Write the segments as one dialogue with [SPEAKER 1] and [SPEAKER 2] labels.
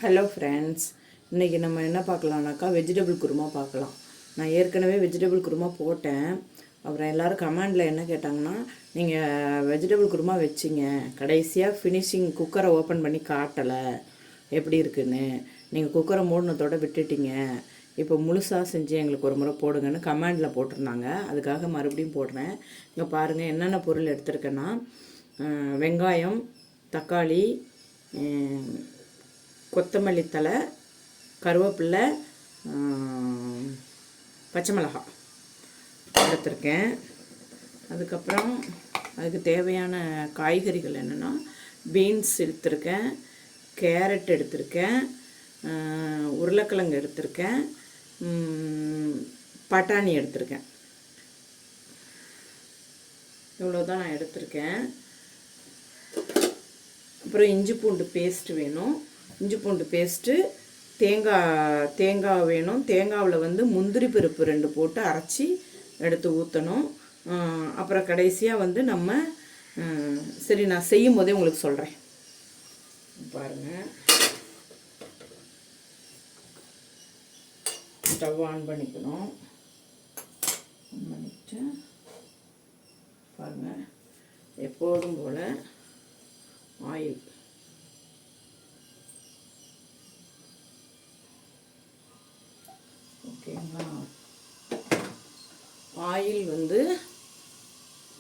[SPEAKER 1] Hello friends, இன்றைக்கி நம்ம என்ன பார்க்கலான்னாக்கா வெஜிடபிள் குருமா பார்க்கலாம். நான் ஏற்கனவே வெஜிடபிள் குருமா போட்டேன். அப்புறம் எல்லோரும் கமெண்டில் என்ன கேட்டாங்கன்னா, நீங்கள் வெஜிடபிள் குருமா வச்சிங்க, கடைசியாக ஃபினிஷிங் குக்கரை ஓப்பன் பண்ணி காட்டலை எப்படி இருக்குன்னு, நீங்கள் குக்கரை மூடினத்தோடு விட்டுட்டீங்க, இப்போ முழுசாக செஞ்சு எங்களுக்கு ஒரு முறை போடுங்கன்னு கமெண்டில் போட்டிருந்தாங்க. அதுக்காக மறுபடியும் போடுறேன். இங்கே பாருங்கள் என்னென்ன பொருள் எடுத்திருக்கேன்னா, வெங்காயம், தக்காளி, கொத்தமல்லி தழை, கருவேப்பிலை, பச்சை மிளகாய் எடுத்திருக்கேன். அதுக்கப்புறம் அதுக்கு தேவையான காய்கறிகள் என்னென்னா, பீன்ஸ் எடுத்திருக்கேன், கேரட் எடுத்திருக்கேன், உருளைக்கிழங்கு எடுத்திருக்கேன், பட்டாணி எடுத்திருக்கேன். இவ்வளோ தான் நான் எடுத்திருக்கேன். அப்புறம் இஞ்சி பூண்டு பேஸ்ட் வேணும். இஞ்சி பூண்டு பேஸ்ட்டு, தேங்காய் வேணும். தேங்காவில் முந்திரி பருப்பு 2 போட்டு அரைச்சி எடுத்து ஊற்றணும். அப்புறம் கடைசியாக நம்ம சரி நான் செய்யும் போதே உங்களுக்கு சொல்கிறேன். பாருங்கள், ஸ்டவ் ஆன் பண்ணிக்கணும். ஆன் பண்ணிட்டு பாருங்கள், எப்போதும் போல் ஆயில், ஓகேங்களா. ஆயில்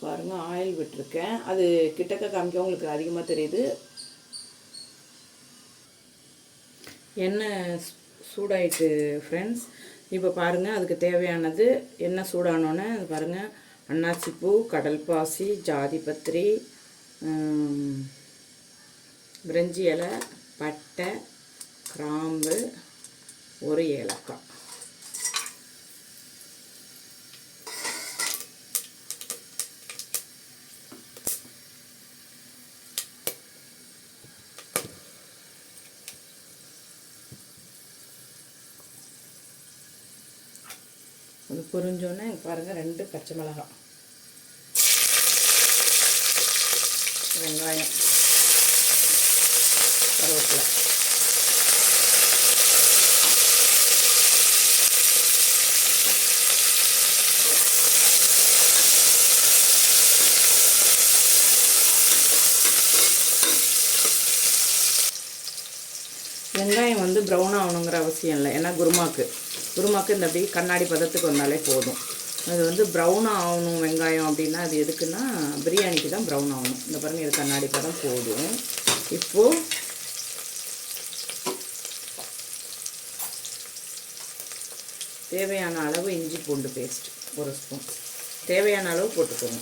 [SPEAKER 1] பாருங்கள், ஆயில் விட்டுருக்கேன். அது கிட்டக்க காமிக்க உங்களுக்கு அதிகமாக தெரியுது. எண்ணெய் சூடாயிட்டு ஃப்ரெண்ட்ஸ். இப்போ பாருங்கள், அதுக்கு தேவையானது எண்ணெய் சூடானோன்னே பாருங்கள், அன்னாச்சிப்பூ, கடல் பாசி, ஜாதிபத்திரி, பிரிஞ்சி இலை, பட்டை, கிராம்பு, ஒரு ஏலக்காய். அது பொரிஞ்சோன்னே பாருங்கள், 2 பச்சை மிளகாய், வெங்காயம், கருவேப்பிலை, வெங்காயம் ப்ரௌன் ஆகணுங்கிற அவசியம் இல்லை. ஏன்னா குருமாக்கு இந்த அப்படி கண்ணாடி பதத்துக்கு வந்தாலே போதும். அது ப்ரௌன் ஆகணும் வெங்காயம் அப்படின்னா அது எதுக்குன்னா பிரியாணிக்கு தான் ப்ரௌன் ஆகணும். இந்த பாருங்கள், இது கண்ணாடி பதம் போதும். இப்போது தேவையான அளவு இஞ்சி பூண்டு பேஸ்ட் 1 ஸ்பூன், தேவையான அளவு போட்டுக்கோங்க.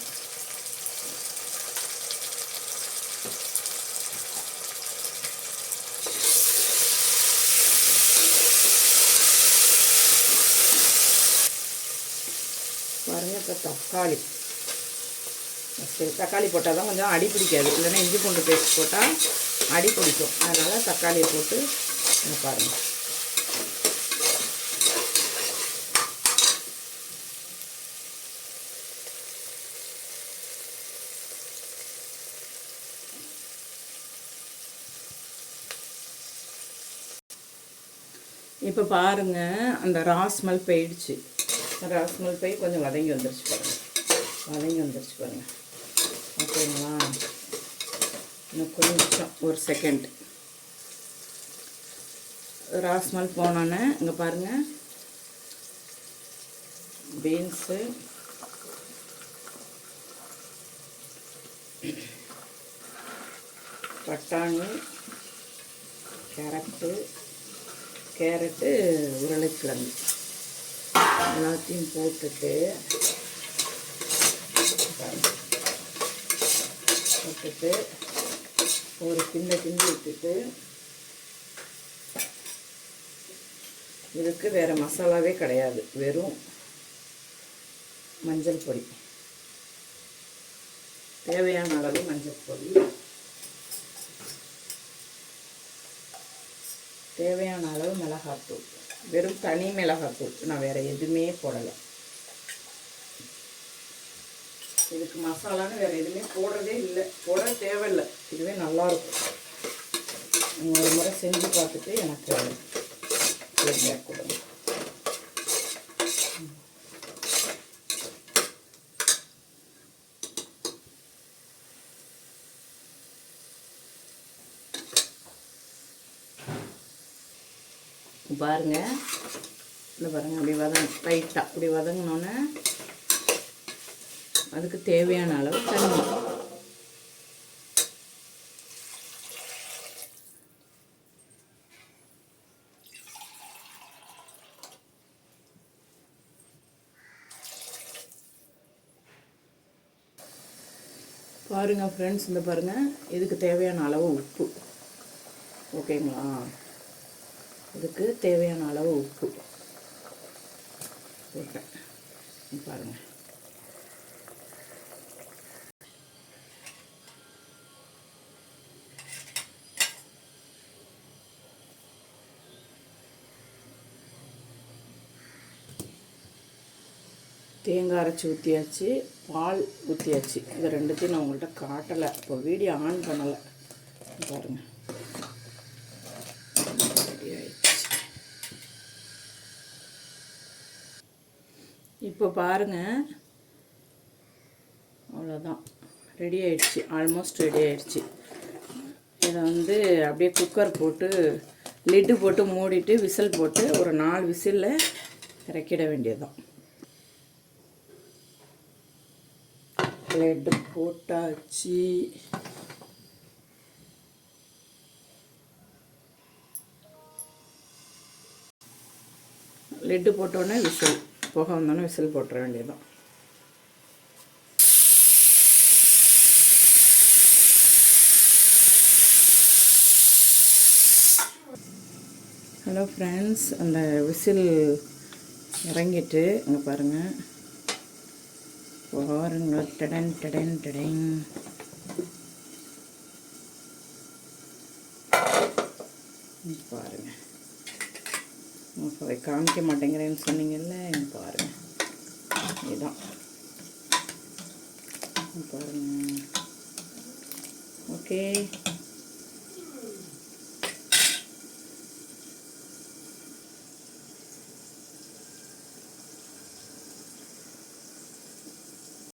[SPEAKER 1] பாருங்கள், இப்போ தக்காளி போட்டால் தான் கொஞ்சம் அடி பிடிக்காது. இல்லைன்னா இஞ்சி பூண்டு பேஸ்ட் போட்டால் அடி பிடிக்கும். அதனால் தக்காளியை போட்டு பாருங்கள். இப்போ பாருங்கள், அந்த ராஸ்மல் போயிடுச்சு. ராஸ்மல் போய் கொஞ்சம் வதங்கி வந்துருச்சு பாருங்கள். ஓகேங்களா. இன்னும் கொஞ்சம் ஒரு செகண்ட் ராஸ்மல் போனோன்னே இங்கே பாருங்கள், பீன்ஸு, பட்டாணி, கேரட்டு, உருளைக்கிழங்கு எல்லாத்தையும் போட்டுட்டு ஒரு கிண்டி விட்டுட்டு, இதுக்கு வேறு மசாலாவே கிடையாது, வெறும் மஞ்சள் பொடி, தேவையான அளவு மஞ்சள் பொடி, தேவையான அளவு மிளகாத்தூள், வெறும் தனி மிளகாத்தூள், நான் வேறு எதுவுமே போடலை. இதுக்கு மசாலான்னு வேறு எதுவுமே போடுறதே இல்லை, போட தேவையில்லை. இதுவே நல்லாயிருக்கும். நீங்கள் ஒரு முறை செஞ்சு பார்த்துட்டு எனக்கு ஃபீட்பேக் கொடுங்க. பாருங்கள், இந்த பாருங்கள், அப்படி லைட்டாக அப்படி வதங்கினோன்னே அதுக்கு தேவையான அளவு தண்ணி. பாருங்கள் ஃப்ரெண்ட்ஸ், இந்த பாருங்கள், இதுக்கு தேவையான அளவு உப்பு. ஓகேங்களா? இதுக்கு தேவையான அளவு உப்பு போட்டேன். பாருங்கள், தேங்காய் அரைச்சி ஊற்றியாச்சு, பால் ஊற்றியாச்சு. இது ரெண்டுத்தையும் நான் உங்கள்கிட்ட காட்டலை, இப்போ வீடியோ ஆன் பண்ணலை. பாருங்கள், ரெடி ஆயிடுச்சு. இப்போ பாருங்கள், அவ்வளோதான், ரெடி ஆயிடுச்சு. ஆல்மோஸ்ட் ரெடி ஆயிடுச்சு. இதை அப்படியே குக்கர் போட்டு லிட்டு போட்டு மூடிட்டு விசில் போட்டு ஒரு 4 விசிலில் இறக்கிட வேண்டியதுதான். லிட்டு போட்டாச்சு. லிட்டு போட்டோன்னே விசில் போக வந்தோன்னே விசில் போட்டுற வேண்டியதுதான். ஹலோ ஃப்ரெண்ட்ஸ், அந்த விசில் இறங்கிட்டு இங்கே பாருங்கள், பாருங்கள், டடன் டடன் டடன். பாருங்கள், காமிக்க மாட்டேங்கிறேன்னு சொன்னீங்கல்ல, பாருங்கள், இதுதான் பாருங்கள். ஓகே.